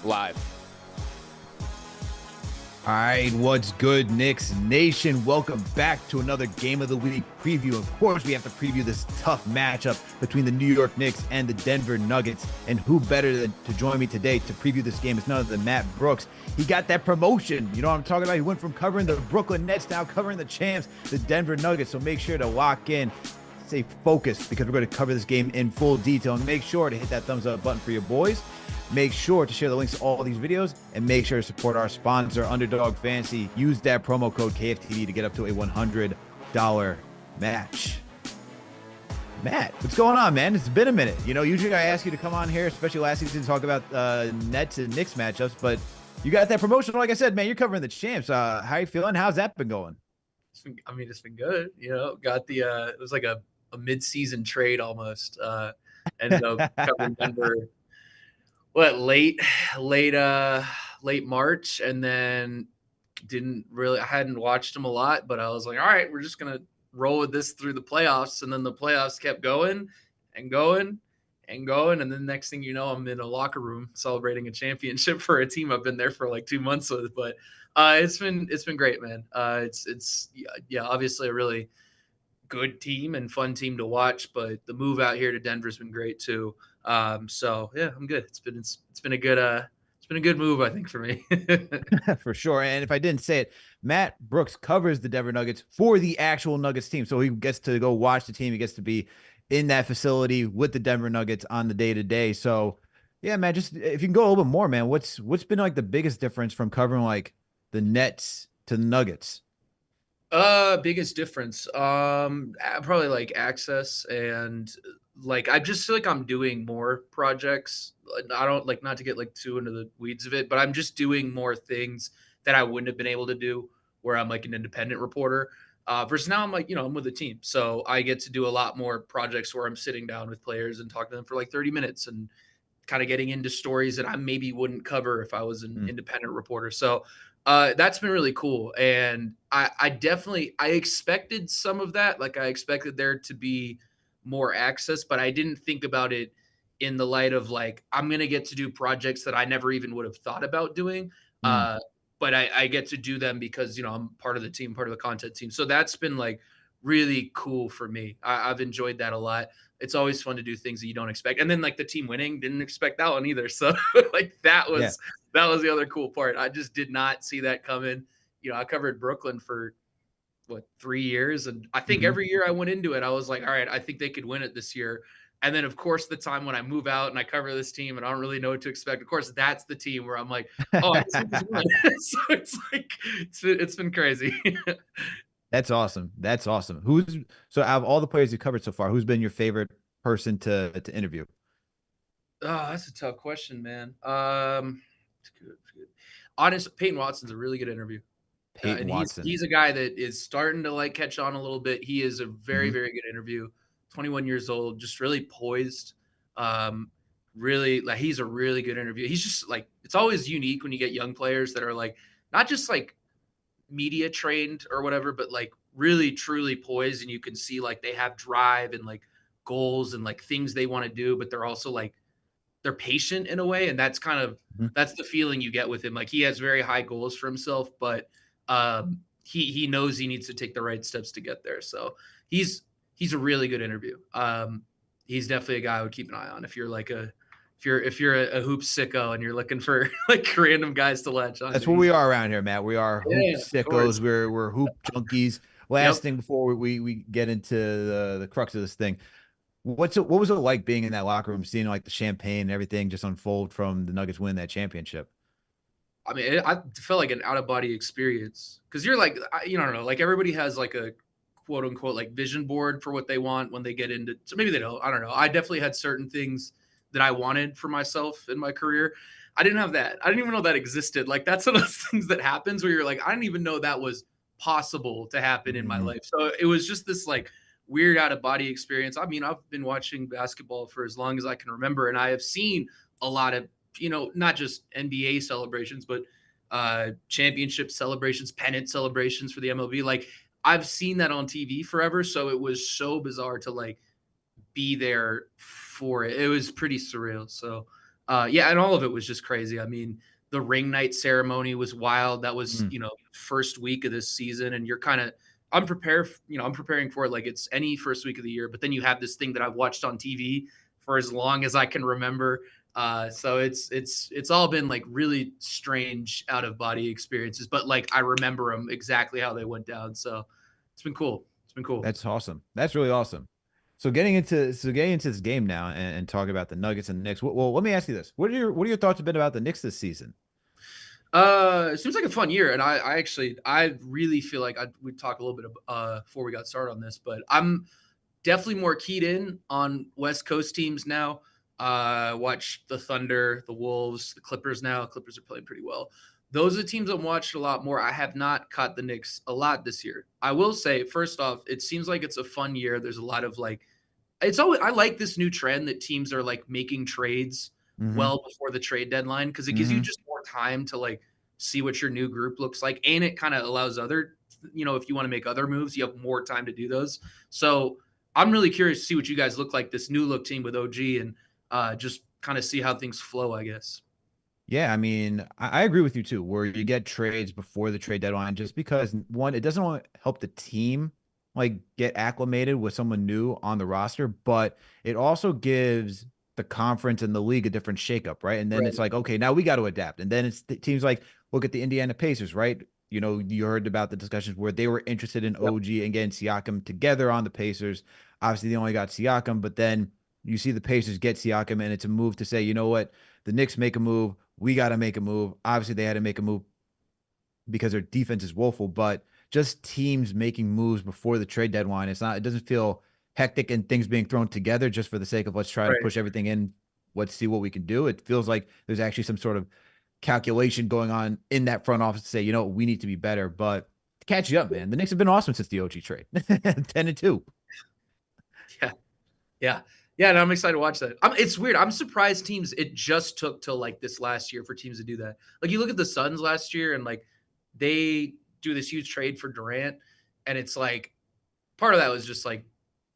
Live. All right, what's good, Knicks Nation? Welcome back to another Game of the Week preview. Of course, we have to preview this tough matchup between the New York Knicks and the Denver Nuggets. And who better than to join me today to preview this game is none other than Matt Brooks. He got that promotion. You know what I'm talking about? He went from covering the Brooklyn Nets, now covering the champs, the Denver Nuggets. So make sure to lock in, stay focused, because we're going to cover this game in full detail. And make sure to hit that thumbs up button for your boys. Make sure to share the links to all of these videos and make sure to support our sponsor, Underdog Fantasy. Use that promo code KFTV to get up to a $100 match. Matt, what's going on, man? It's been a minute. You know, usually I ask you to come on here, especially last season, to talk about Nets and Knicks matchups, but you got that promotion. Like I said, man, you're covering the champs. How are you feeling? How's that been going? It's been good. You know, got the it was like a mid-season trade almost. Ended up covering Denver late March, and then I hadn't watched them a lot, but I was like, all right, we're just gonna roll with this through the playoffs. And then the playoffs kept going and going and going, and then next thing you know, I'm in a locker room celebrating a championship for a team I've been there for like 2 months with. But it's been great, man. It's obviously a really good team and fun team to watch, but the move out here to Denver's been great too. So yeah, I'm good. It's been a good move, I think, for me. For sure. And if I didn't say it, Matt Brooks covers the Denver Nuggets for the actual Nuggets team. So he gets to go watch the team. He gets to be in that facility with the Denver Nuggets on the day-to-day. So yeah, man, just if you can go a little bit more, man, what's been like the biggest difference from covering like the Nets to the Nuggets? Biggest difference. Probably like access, and like I just feel like I'm doing more projects. I don't like, not to get like too into the weeds of it, but I'm just doing more things that I wouldn't have been able to do where I'm like an independent reporter. Versus now I'm like, I'm with a team. So I get to do a lot more projects where I'm sitting down with players and talking to them for like 30 minutes and kind of getting into stories that I maybe wouldn't cover if I was an independent reporter. So that's been really cool. And I definitely, I expected some of that. Like, I expected there to be more access, but I didn't think about it in the light of like, I'm going to get to do projects that I never even would have thought about doing. Mm. But I get to do them because, I'm part of the team, part of the content team. So that's been like really cool for me. I've enjoyed that a lot. It's always fun to do things that you don't expect. And then like the team winning, didn't expect that one either. So like that Yeah. was the other cool part. I just did not see that coming. I covered Brooklyn for 3 years, and I think Mhm. every year I went into it, I was like, all right, I think they could win it this year. And then of course the time when I move out and I cover this team and I don't really know what to expect, of course that's the team where I'm like, oh, I guess we just won. So it's like it's been crazy. That's awesome. That's awesome. So out of all the players you covered so far, who's been your favorite person to interview? Oh, that's a tough question, man. It's good. It's good. Honest, Peyton Watson's a really good interview. Peyton And Watson. he's a guy that is starting to like catch on a little bit. He is a very, Mhm. very good interview. 21 years old, just really poised. Really, like, he's a really good interview. He's just like, it's always unique when you get young players that are like not just like media trained or whatever, but like really truly poised, and you can see like they have drive and like goals and like things they want to do, but they're also like they're patient in a way, and Mhm. that's the feeling you get with him. Like, he has very high goals for himself, but he knows he needs to take the right steps to get there. So he's he's a really good interview. He's definitely a guy I would keep an eye on if you're like a if you're a hoop sicko and you're looking for like random guys to latch That's onto. what we are around here, Matt. We are hoop Yeah, of sickos. course. We're hoop junkies. Last Yep. thing before we get into the crux of this thing. What was it like being in that locker room, seeing like the champagne and everything just unfold from the Nuggets win that championship? I mean, I felt like an out of body experience because you're like, I don't know, like everybody has like a quote unquote like vision board for what they want when they get into. So maybe they don't. I don't know. I definitely had certain things that I wanted for myself in my career. I didn't have that. I didn't even know that existed. Like, that's one of those things that happens where you're like, I didn't even know that was possible to happen in my Mm. life. So it was just this like weird out of body experience. I mean, I've been watching basketball for as long as I can remember, and I have seen a lot of, not just NBA celebrations, but championship celebrations, pennant celebrations for the MLB. Like, I've seen that on TV forever, so it was so bizarre to like be there for it. It was pretty surreal. So Yeah, and all of it was just crazy. I mean, the ring night ceremony was wild. That was, Mm. first week of this season, and you're kind of I'm preparing for it like it's any first week of the year, but then you have this thing that I've watched on TV for as long as I can remember. So it's all been like really strange out of body experiences, but like I remember them exactly how they went down. So it's been cool. It's been cool. That's awesome. That's really awesome. So getting into this game now and talking about the Nuggets and the Knicks. Well, let me ask you this: what are your thoughts been about the Knicks this season? It seems like a fun year, and I really feel like we talked a little bit before we got started on this, but I'm definitely more keyed in on West Coast teams now. Watch the Thunder, the Wolves, the Clippers now. Clippers are playing pretty well. Those are the teams I've watched a lot more. I have not caught the Knicks a lot this year. I will say, first off, it seems like it's a fun year. There's a lot of like it's always I like this new trend that teams are like making trades Mm-hmm. well before the trade deadline because it gives you Mm-hmm. just more time to like see what your new group looks like, and it kind of allows if you want to make other moves, you have more time to do those. So I'm really curious to see what you guys look like this new look team with OG and just kind of see how things flow, I guess. Yeah, I mean, I agree with you too, where you get trades before the trade deadline, just because one, it doesn't only help the team like get acclimated with someone new on the roster, but it also gives the conference and the league a different shakeup, right? And then Right. it's like, okay, now we got to adapt. And then it's the teams like, look at the Indiana Pacers, right? You heard about the discussions where they were interested in Yep. OG and getting Siakam together on the Pacers. Obviously, they only got Siakam, but then you see the Pacers get Siakam, and it's a move to say, you know what? The Knicks make a move. We got to make a move. Obviously, they had to make a move because their defense is woeful, but just teams making moves before the trade deadline, it doesn't feel hectic and things being thrown together just for the sake of let's try to Right. push everything in. Let's see what we can do. It feels like there's actually some sort of calculation going on in that front office to say, we need to be better. But to catch you up, man, the Knicks have been awesome since the OG trade. 10-2. Yeah. Yeah. Yeah, and I'm excited to watch that. It's weird. I'm surprised teams. It just took till like this last year for teams to do that. Like you look at the Suns last year, and like they do this huge trade for Durant, and it's like part of that was just like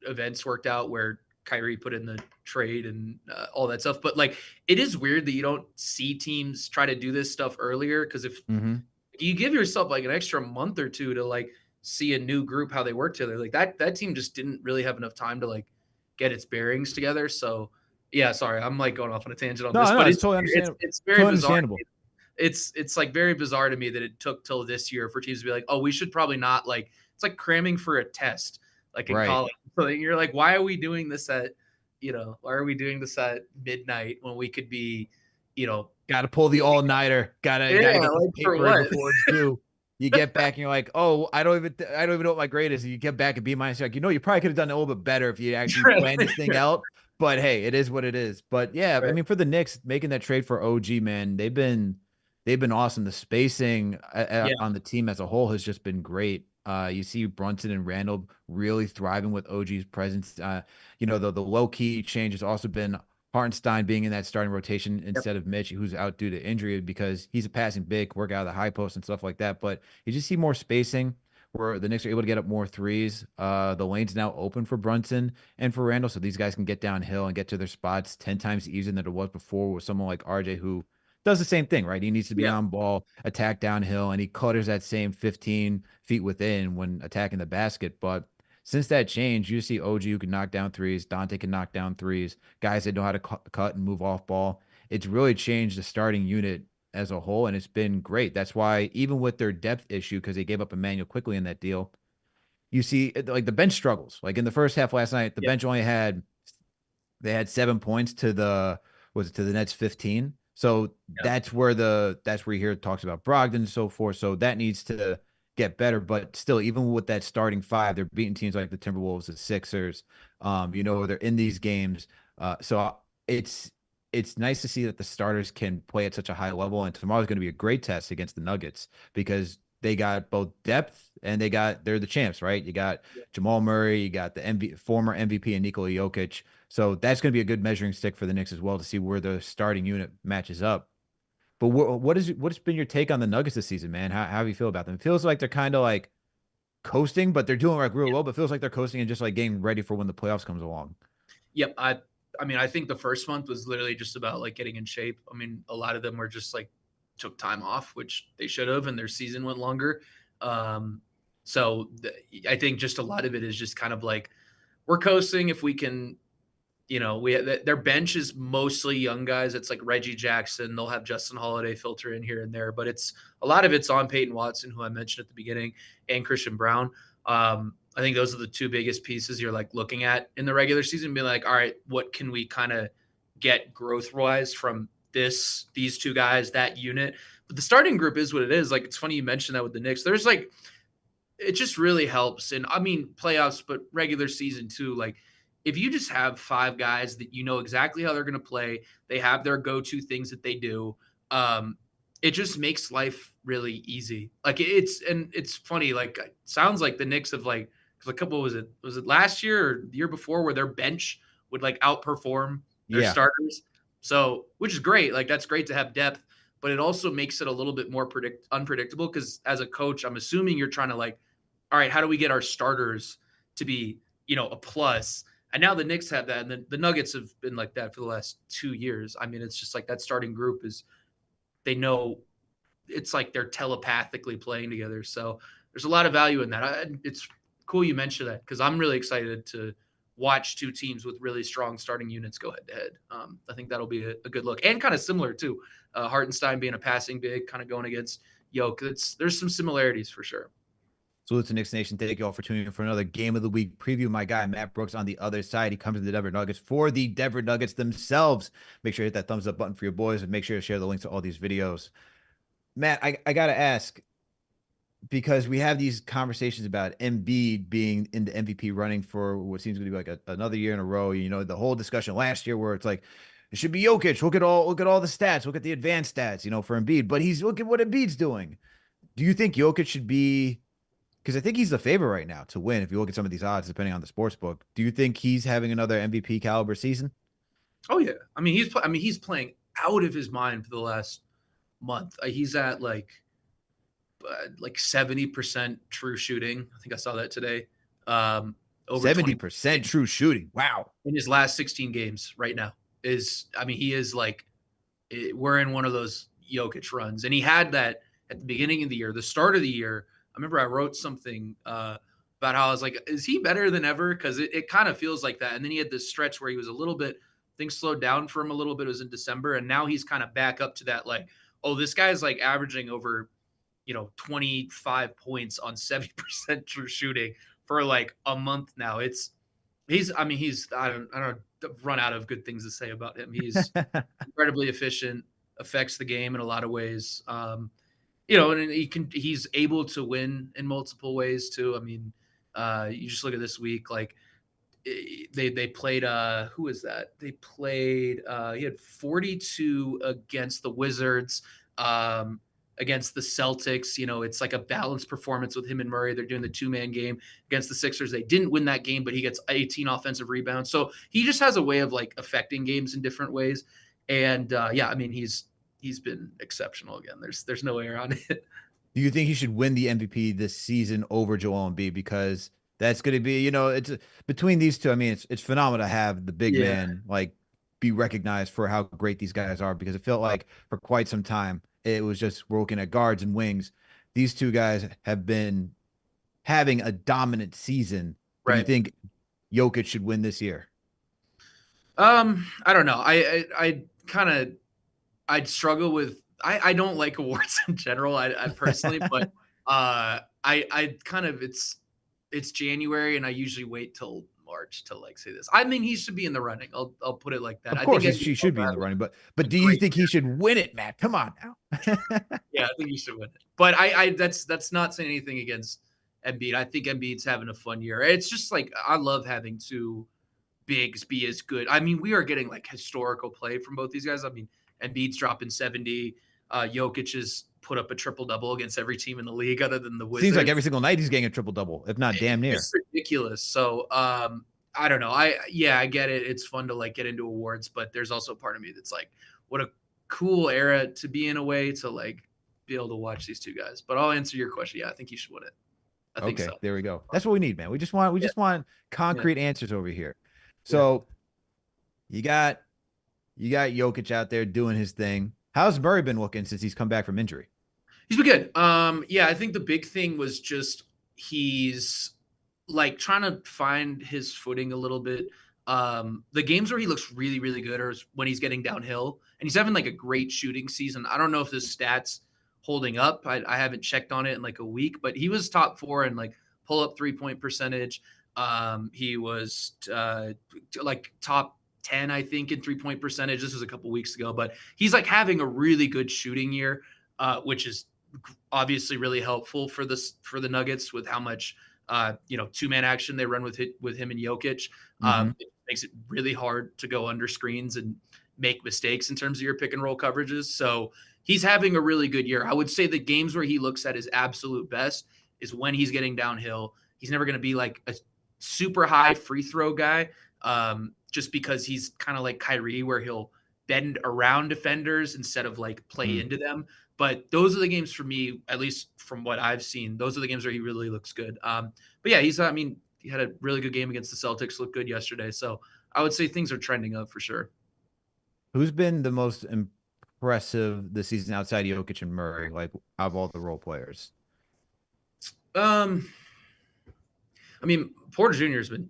events worked out where Kyrie put in the trade and all that stuff. But like it is weird that you don't see teams try to do this stuff earlier because if Mm-hmm. you give yourself like an extra month or two to like see a new group how they work together, like that team just didn't really have enough time to like get its bearings together. So yeah, sorry, I'm like going off on a tangent on this, No, but it's it's totally it's understandable. it's very Totally bizarre. understandable. It's like very bizarre to me that it took till this year for teams to be like, oh, we should probably not like it's like cramming for a test, like in Right. college. So you're like, why are we doing this why are we doing this at midnight when we could be, you know, Got to pull the all nighter. Gotta yeah, get this like for paper in what? before it's due. You get back and you're like, oh, I don't even know what my grade is. And you get back and B minus. You're like, you probably could have done a little bit better if you actually planned this thing out. But hey, it is what it is. But yeah, I Right. mean, for the Knicks making that trade for OG, man, they've been awesome. The spacing Yeah. on the team as a whole has just been great. You see Brunson and Randall really thriving with OG's presence. The low key change has also been Hartenstein being in that starting rotation Yep. instead of Mitch, who's out due to injury because he's a passing big, work out of the high post and stuff like that. But you just see more spacing where the Knicks are able to get up more threes. The lane's now open for Brunson and for Randall, so these guys can get downhill and get to their spots 10 times easier than it was before with someone like RJ who does the same thing, right? He needs to be Yeah. on ball, attack downhill, and he clutters that same 15 feet within when attacking the basket. But since that change, you see OG who can knock down threes, Dante can knock down threes, guys that know how to cut and move off ball. It's really changed the starting unit as a whole, and it's been great. That's why even with their depth issue, because they gave up Emmanuel quickly in that deal, you see like the bench struggles. Like in the first half last night, the Yep. bench only had they had 7 points to the was it to the Nets 15. So Yeah. that's where you hear it talks about Brogdon and so forth. So that needs to get better. But still, even with that starting five, they're beating teams like the Timberwolves, the Sixers. They're in these games. So it's nice to see that the starters can play at such a high level. And tomorrow's going to be a great test against the Nuggets because they got both depth and they're the champs, right? You got Jamal Murray, you got the former MVP and Nikola Jokic. So that's going to be a good measuring stick for the Knicks as well to see where the starting unit matches up. But what's been your take on the Nuggets this season, man? How do you feel about them? It feels like they're kind of like coasting, but they're doing like real well. But it feels like they're coasting and just like getting ready for when the playoffs comes along. Yep. I mean, I think the first month was literally just about like getting in shape. I mean, a lot of them were just like took time off, which they should have, and their season went longer. Um, I think just a lot of it is just kind of like we're coasting if we can. Their bench is mostly young guys. It's like Reggie Jackson. They'll have Justin Holiday filter in here and there, but it's a lot of it's on Peyton Watson, who I mentioned at the beginning, and Christian Brown. I think those are the two biggest pieces you're like looking at in the regular season, being like, all right, what can we kind of get growth wise from these two guys, that unit? But the starting group is what it is. Like, it's funny you mentioned that with the Knicks. There's like, it just really helps. And I mean, playoffs, but regular season too. Like, if you just have five guys that you know exactly how they're going to play, they have their go-to things that they do. Um, it just makes life really easy. Like it's funny. Like, it sounds like the Knicks have like, because a couple was it last year or the year before where their bench would like outperform their Yeah. starters. So, which is great. Like, that's great to have depth, but it also makes it a little bit more unpredictable. Because as a coach, I'm assuming you're trying to like, all right, how do we get our starters to be, a plus? And now the Knicks have that, and the Nuggets have been like that for the last 2 years. I mean, it's just like that starting group is they know it's like they're telepathically playing together. So there's a lot of value in that. It's cool you mentioned that because I'm really excited to watch two teams with really strong starting units go head to head. I think that'll be a good look and kind of similar too. Hartenstein being a passing big, kind of going against Jokic. There's some similarities for sure. Salute to Knicks Nation. Thank you all for tuning in for another Game of the Week preview. My guy, Matt Brooks, on the other side. He comes to the Denver Nuggets for the Denver Nuggets themselves. Make sure you hit that thumbs up button for your boys and make sure to share the links to all these videos. Matt, I got to ask, because we have these conversations about Embiid being in the MVP running for what seems to be like another year in a row. The whole discussion last year where it's like, it should be Jokic. Look at all the stats. Look at the advanced stats, for Embiid. But look at what Embiid's doing. Do you think Jokic should be, because I think he's the favorite right now to win if you look at some of these odds, depending on the sports book. Do you think he's having another MVP caliber season? Oh yeah, I mean he's playing out of his mind for the last month. He's at like 70% true shooting. I think I saw that today. Over 70% 20 true shooting. Wow. in his last 16 games right now. He is like we're in one of those Jokic runs, and he had that at the beginning of the year, the start of the year. I remember I wrote something about how I was like, is he better than ever? Because it kind of feels like that. And then he had this stretch where he was a little bit, things slowed down for him a little bit. It was in December, and now he's kind of back up to that like, oh, this guy's like averaging over 25 points on 70% true shooting for like a month now. I don't run out of good things to say about him. He's incredibly efficient, affects the game in a lot of ways. And he's able to win in multiple ways too. I mean, you just look at this week, like they played who is that? They played he had 42 against the Wizards, against the Celtics. It's like a balanced performance with him and Murray. They're doing the two-man game against the Sixers. They didn't win that game, but he gets 18 offensive rebounds. So he just has a way of like affecting games in different ways. And yeah, I mean he's been exceptional again. There's no air on it. Do you think he should win the MVP this season over Joel Embiid? Because that's going to be, it's between these two. I mean, it's phenomenal to have the big Yeah, man like be recognized for how great these guys are. Because it felt like for quite some time it was just we're looking at guards and wings. These two guys have been having a dominant season. But do you right. think Jokic should win this year? I don't know. I kind of I'd struggle with I don't like awards in general. I personally, but I kind of it's January and I usually wait till March to like say this. I mean, he should be in the running. I'll put it like that. Of I think course, Embiid she should be in the has running, but a do you great think he year. should win it, Matt? Come on now. Yeah, I think he should win it. But I that's not saying anything against Embiid. I think Embiid's having a fun year. It's just like I love having two bigs be as good. I mean, we are getting like historical play from both these guys. I mean, Embiid's dropping 70. Jokic has put up a triple double against every team in the league other than the Seems like Wizards. every single night he's getting a triple double, if not damn near. It's ridiculous. So I don't know. I get it. It's fun to like get into awards, but there's also a part of me that's like, what a cool era to be in a way to like be able to watch these two guys. But I'll answer your question. Yeah, I think you should win it. I think Okay, so. there we go. That's what we need, man. We just want Yeah. concrete Yeah. answers over here. Yeah. So You got you got Jokic out there doing his thing. How's Murray been looking since he's come back from injury? He's been good. Yeah, I think the big thing was just he's like trying to find his footing a little bit. The games where he looks really, really good are when he's getting downhill and he's having like a great shooting season. I don't know if his stats holding up. I haven't checked on it in like a week, but he was top four in like pull up 3-point percentage. He was like top 10, I think, in 3-point percentage. This was a couple weeks ago, but he's like having a really good shooting year, which is obviously really helpful for the Nuggets with how much two-man action they run with him and Jokic. Mm-hmm. It makes it really hard to go under screens and make mistakes in terms of your pick and roll coverages. So he's having a really good year. I would say the games where he looks at his absolute best is when he's getting downhill. He's never going to be like a super high free throw guy, just because he's kind of like Kyrie, where he'll bend around defenders instead of like play Mm. into them. But those are the games for me, at least from what I've seen. Those are the games where he really looks good. But yeah, I mean, he had a really good game against the Celtics, looked good yesterday. So I would say things are trending up for sure. Who's been the most impressive this season outside Jokic and Murray, like out of all the role players? Um, I mean, Porter Jr. has been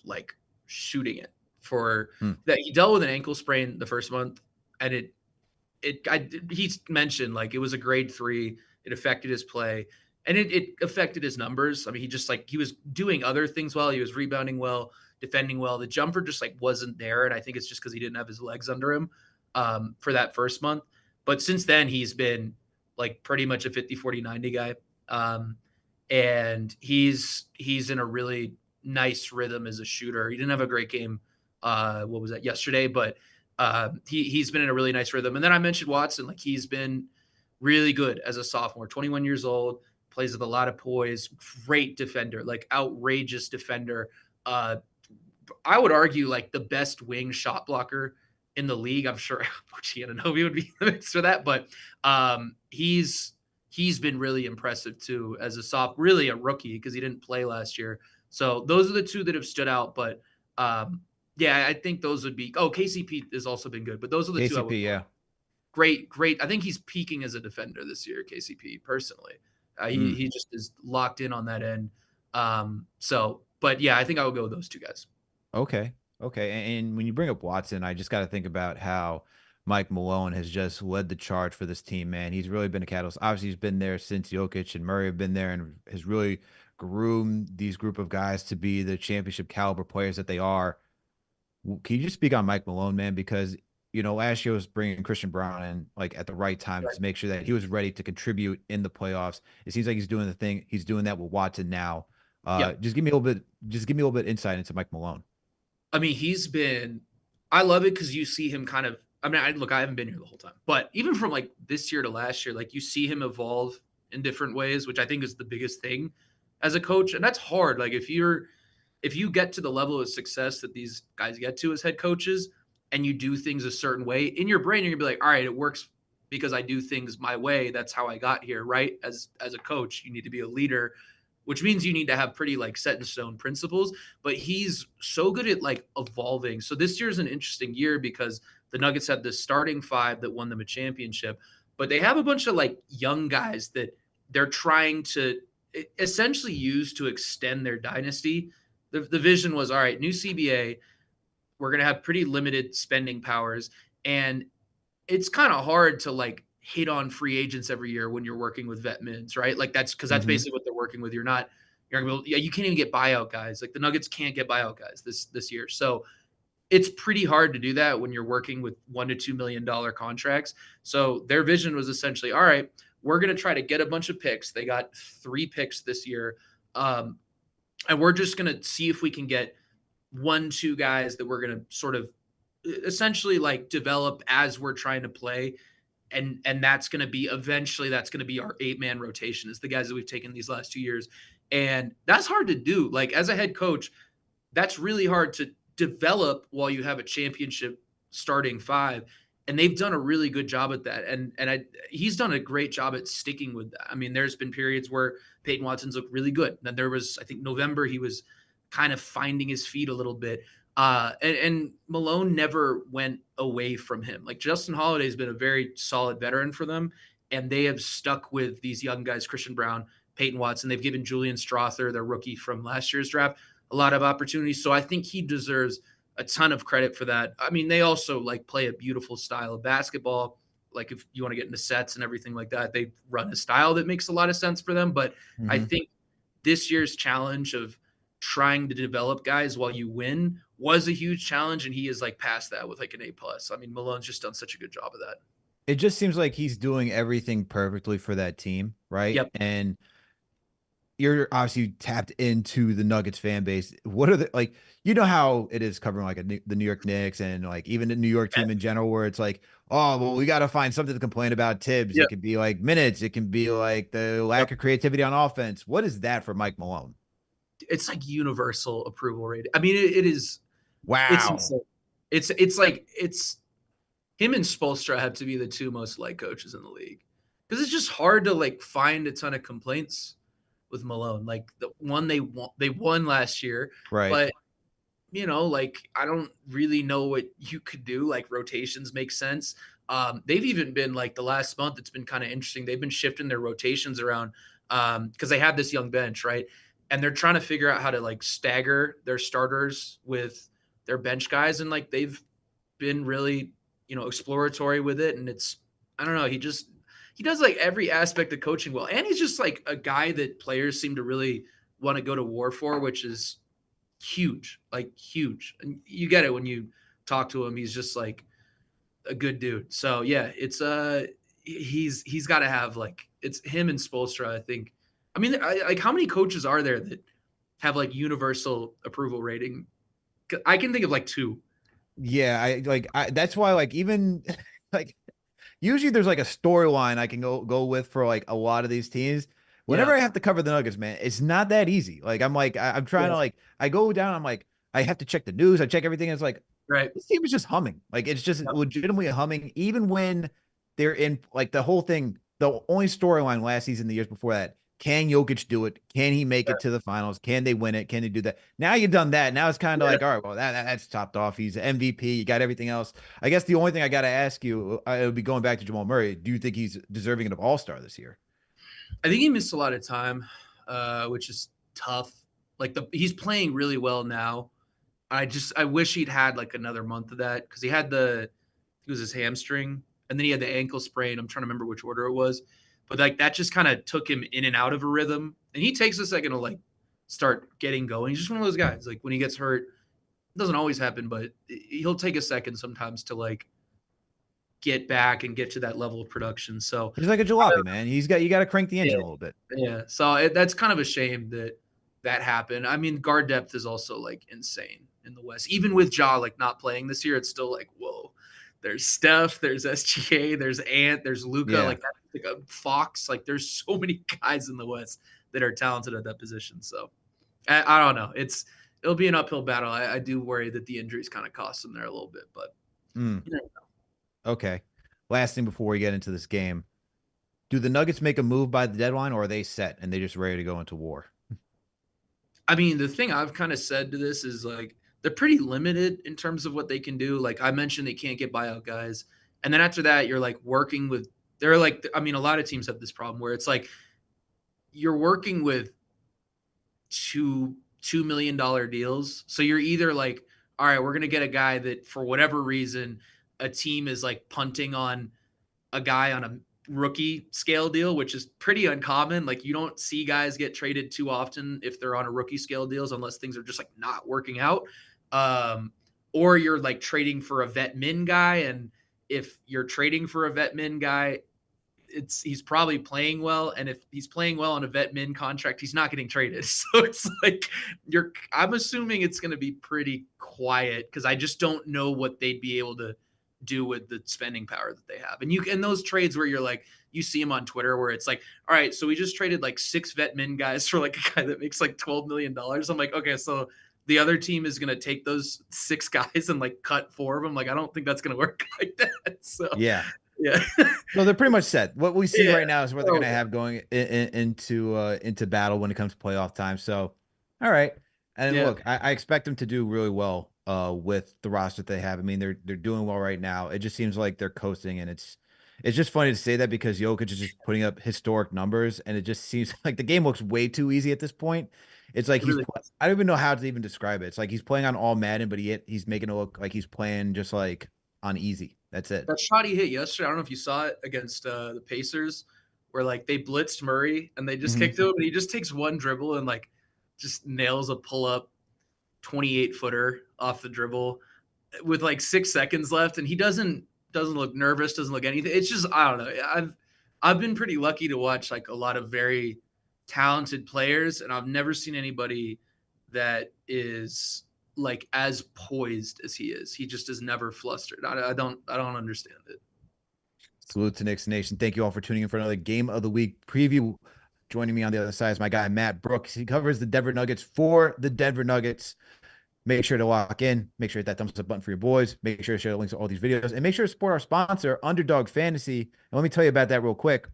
like shooting it for Hmm. that. He dealt with an ankle sprain the first month, and he's mentioned like it was a grade 3. It affected his play, and it affected his numbers. I mean, he was doing other things well. He was rebounding well, defending well. The jumper just like wasn't there, and I think it's just because he didn't have his legs under him for that first month. But since then, he's been like pretty much a 50-40-90 guy. And he's in a really nice rhythm as a shooter. He didn't have a great game. What was that yesterday? But he's been in a really nice rhythm. And then I mentioned Watson, like he's been really good as a sophomore, 21 years old, plays with a lot of poise, great defender, like outrageous defender. Uh, I would argue like the best wing shot blocker in the league. I'm sure Giannovi would be the mix for that, but he's been really impressive too as really a rookie because he didn't play last year. So those are the two that have stood out. But yeah, I think those would be. Oh, KCP has also been good, but those are the two I would. KCP, yeah. Great. I think he's peaking as a defender this year, KCP personally. Mm. He just is locked in on that end. But yeah, I think I would go with those two guys. Okay. Okay. And when you bring up Watson, I just got to think about how Mike Malone has just led the charge for this team, man. He's really been a catalyst. Obviously, he's been there since Jokic and Murray have been there and has really groomed these group of guys to be the championship caliber players that they are. Can you just speak on Mike Malone, man? Because, last year was bringing Christian Brown in like at the right time Right. to make sure that he was ready to contribute in the playoffs. It seems like he's doing the thing. He's doing that with Watson now. Yep. Just give me a little bit insight into Mike Malone. I mean, I love it because you see him kind of, I mean, I haven't been here the whole time, but even from like this year to last year, like you see him evolve in different ways, which I think is the biggest thing as a coach. And that's hard. Like if you get to the level of success that these guys get to as head coaches and you do things a certain way in your brain, you're gonna be like, all right, it works because I do things my way. That's how I got here, right? As a coach, you need to be a leader, which means you need to have pretty like set in stone principles. But he's so good at like evolving. So this year is an interesting year because the Nuggets had this starting five that won them a championship, but they have a bunch of like young guys that they're trying to essentially use to extend their dynasty. The vision was all right, new CBA, we're going to have pretty limited spending powers. And it's kind of hard to like hit on free agents every year when you're working with vet mids, right? Like that's because that's Hmm. basically what they're working with. You're gonna be, yeah, you can't even get buyout guys. Like the Nuggets can't get buyout guys this year. So it's pretty hard to do that when you're working with $1 to $2 million contracts. So their vision was essentially, all right, we're going to try to get a bunch of picks. They got 3 picks this year. And we're just going to see if we can get 1, 2 guys that we're going to sort of essentially like develop as we're trying to play. And that's going to be eventually that's going to be our 8-man rotation is the guys that we've taken these last 2 years. And that's hard to do. Like as a head coach, that's really hard to develop while you have a championship starting five. And they've done a really good job at that. He's done a great job at sticking with that. I mean, there's been periods where Peyton Watson's looked really good. Then there was, I think, November, he was kind of finding his feet a little bit. And Malone never went away from him. Like Justin Holiday has been a very solid veteran for them, and they have stuck with these young guys, Christian Brown, Peyton Watson. They've given Julian Strother, their rookie from last year's draft, a lot of opportunities. So I think he deserves a ton of credit for that. I mean, they also like play a beautiful style of basketball. Like if you want to get into sets and everything like that, they run a style that makes a lot of sense for them. But I Mhm. think this year's challenge of trying to develop guys while you win was a huge challenge, and he is like past that with like an A+. I mean, Malone's just done such a good job of that. It just seems like he's doing everything perfectly for that team, right? Yep. And you're obviously tapped into the Nuggets fan base. What are the like? You know how it is covering like the New York Knicks and like even the New York team in general, where it's like, oh well, we got to find something to complain about. Tibbs. It Yep. could be like minutes. It can be like the Yep. lack of creativity on offense. What is that for Mike Malone? It's like universal approval rating. I mean, it is. It's Wow. insane. It's like it's him and Spolstra have to be the two most liked coaches in the league because it's just hard to like find a ton of complaints with Malone. Like the one they won last year, Right. but like I don't really know what you could do. Like rotations make sense. They've even been like the last month, it's been kind of interesting. They've been shifting their rotations around because they have this young bench, right? And they're trying to figure out how to like stagger their starters with their bench guys. And like they've been really, exploratory with it. And it's, I don't know, he does like every aspect of coaching well. And he's just like a guy that players seem to really want to go to war for, which is huge, like huge. And you get it when you talk to him. He's just like a good dude. So yeah, it's he's got to have like it's him and Spolstra. I think. I mean, like how many coaches are there that have like universal approval rating? I can think of like two. Yeah, I that's why like even like usually there's like a storyline I can go with for like a lot of these teams. Whenever Yeah, I have to cover the Nuggets, man, it's not that easy. Like I'm like I'm trying yeah, to like I go down, I'm like I have to check the news, I check everything. And it's like right. this team is just humming. Like it's just Yep, legitimately humming, even when they're in like the whole thing. The only storyline last season, the years before that, can Jokic do it? Can he make it to the finals? Can they win it? Can they do that? Now you've done that. Now it's kind of yeah. like, all right, well, that's topped off. He's MVP. You got everything else. I guess the only thing I got to ask you, it would be going back to Jamal Murray. Do you think he's deserving of All-Star this year? I think he missed a lot of time, which is tough. Like he's playing really well now. I wish he'd had like another month of that because he was his hamstring and then he had the ankle sprain. I'm trying to remember which order it was, but like that just kind of took him in and out of a rhythm. And he takes a second to like start getting going. He's just one of those guys. Like when he gets hurt, it doesn't always happen, but he'll take a second sometimes to like get back and get to that level of production. So He's like a jalopy, man. You got to crank the yeah, engine a little bit. yeah. So that's kind of a shame that that happened. I mean, guard depth is also like insane in the West. Even with Ja like not playing this year, it's still like whoa. There's Steph, there's SGA, there's Ant, there's Luca. Yeah. Like that's like a Fox. Like there's so many guys in the West that are talented at that position. So I don't know. It'll be an uphill battle. I do worry that the injuries kind of cost them there a little bit, but Mm, you know. okay. Last thing before we get into this game. Do the Nuggets make a move by the deadline, or are they set and they just ready to go into war? I mean, the thing I've kind of said to this is like they're pretty limited in terms of what they can do. Like I mentioned, they can't get buyout guys, and then after that, you're like working with. They're like, I mean, a lot of teams have this problem where it's like you're working with $2 million deals. So you're either like, all right, we're gonna get a guy that for whatever reason a team is like punting on a guy on a rookie scale deal, which is pretty uncommon. Like you don't see guys get traded too often if they're on a rookie scale deals, unless things are just like not working out. Um, or you're like trading for a vet min guy, and if you're trading for a vet min guy, he's probably playing well, and if he's playing well on a vet min contract, he's not getting traded. So it's like I'm assuming it's going to be pretty quiet because I just don't know what they'd be able to do with the spending power that they have. And those trades where you're like you see them on Twitter where it's like, all right, so we just traded like 6 vet min guys for like a guy that makes like $12 million. I'm like, okay, so the other team is going to take those 6 guys and like cut 4 of them. Like I don't think that's going to work like that. So Yeah. yeah. So they're pretty much set. What we see Yeah. right now is what they're Oh, going to have going into battle when it comes to playoff time. So, all right. And yeah. look, I expect them to do really well with the roster they have. I mean, they're doing well right now. It just seems like they're coasting, and it's just funny to say that because Jokic is just putting up historic numbers, and it just seems like the game looks way too easy at this point. It's like It really does. I don't even know how to even describe it. It's like he's playing on all Madden, but he's making it look like he's playing just like on easy. That's it. That shot he hit yesterday, I don't know if you saw it against the Pacers, where like they blitzed Murray and they just Mhm. kicked him, and he just takes one dribble and like just nails a pull up 28 footer off the dribble with like 6 seconds left, and he doesn't look nervous, doesn't look anything. It's just I don't know. I've been pretty lucky to watch like a lot of very talented players, and I've never seen anybody that is like as poised as he is. He just is never flustered. I don't understand it. Salute to Knicks Nation. Thank you all for tuning in for another Game of the Week preview. Joining me on the other side is my guy, Matt Brooks. He covers the Denver Nuggets for the Denver Nuggets. Make sure to lock in. Make sure to hit that thumbs up button for your boys. Make sure to share the links to all these videos. And make sure to support our sponsor, Underdog Fantasy. And let me tell you about that real quick.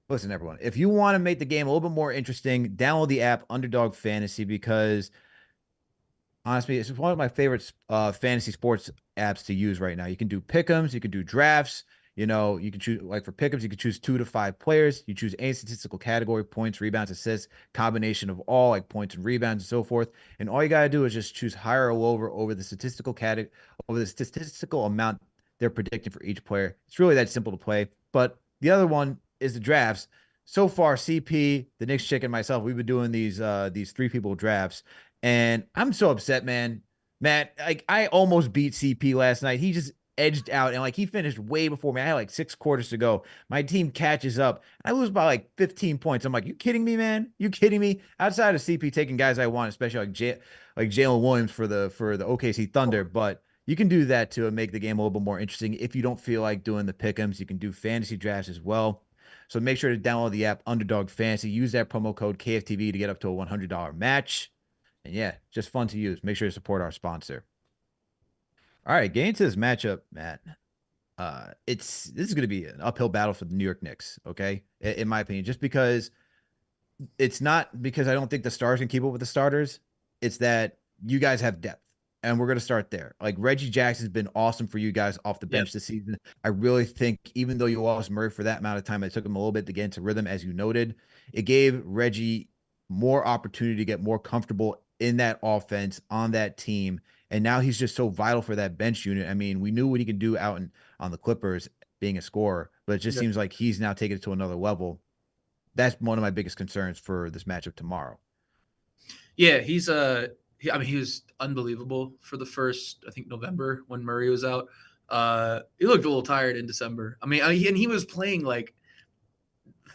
Listen, everyone, if you want to make the game a little bit more interesting, download the app Underdog Fantasy because honestly, it's one of my favorite fantasy sports apps to use right now. You can do pick'ems, you can do drafts. You know, you can choose like for pick'ems, you can choose 2 to 5 players. You choose any statistical category: points, rebounds, assists, combination of all like points and rebounds and so forth. And all you gotta do is just choose higher or lower over the statistical category, over the statistical amount they're predicting for each player. It's really that simple to play. But the other one is the drafts. So far, CP, the Knicks chick, and myself, we've been doing these 3 people drafts. And I'm so upset, man. Matt, like I almost beat CP last night. He just edged out and like he finished way before me. I had like 6 quarters to go. My team catches up. I lose by like 15 points. I'm like, you kidding me, man? You kidding me? Outside of CP taking guys I want, especially like Jalen Williams for the OKC Thunder, but you can do that to make the game a little bit more interesting. If you don't feel like doing the pick'ems, you can do fantasy drafts as well. So make sure to download the app Underdog Fantasy. Use that promo code KFTV to get up to a $100 match. And yeah, just fun to use. Make sure to support our sponsor. All right, getting into this matchup, Matt. This is going to be an uphill battle for the New York Knicks. Okay, in my opinion, just because it's not because I don't think the stars can keep up with the starters. It's that you guys have depth, and we're going to start there. Like Reggie Jackson's been awesome for you guys off the Yep. bench this season. I really think even though you lost Murray for that amount of time, it took him a little bit to get into rhythm, as you noted. It gave Reggie more opportunity to get more comfortable in that offense on that team. And now he's just so vital for that bench unit. I mean, we knew what he could do on the Clippers being a scorer, but it just Yep. seems like he's now taken it to another level. That's one of my biggest concerns for this matchup tomorrow. Yeah, I mean, he was unbelievable for the first, I think, November when Murray was out. He looked a little tired in December. I mean, and he was playing like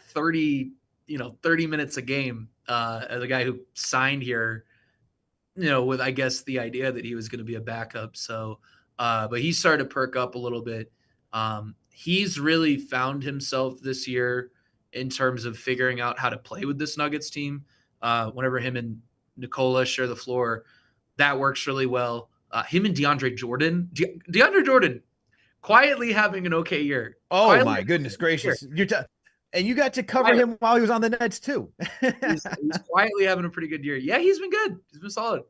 30, 30 minutes a game as a guy who signed here, with I guess the idea that he was going to be a backup. So, but he started to perk up a little bit. He's really found himself this year in terms of figuring out how to play with this Nuggets team. Whenever him and Nikola share the floor, that works really well. Him and DeAndre Jordan, quietly having an okay year. Oh Quietly my having goodness an okay year. gracious! And you got to cover Quietly. him while he was on the Nets too. He's quietly having a pretty good year. Yeah, he's been good. He's been solid.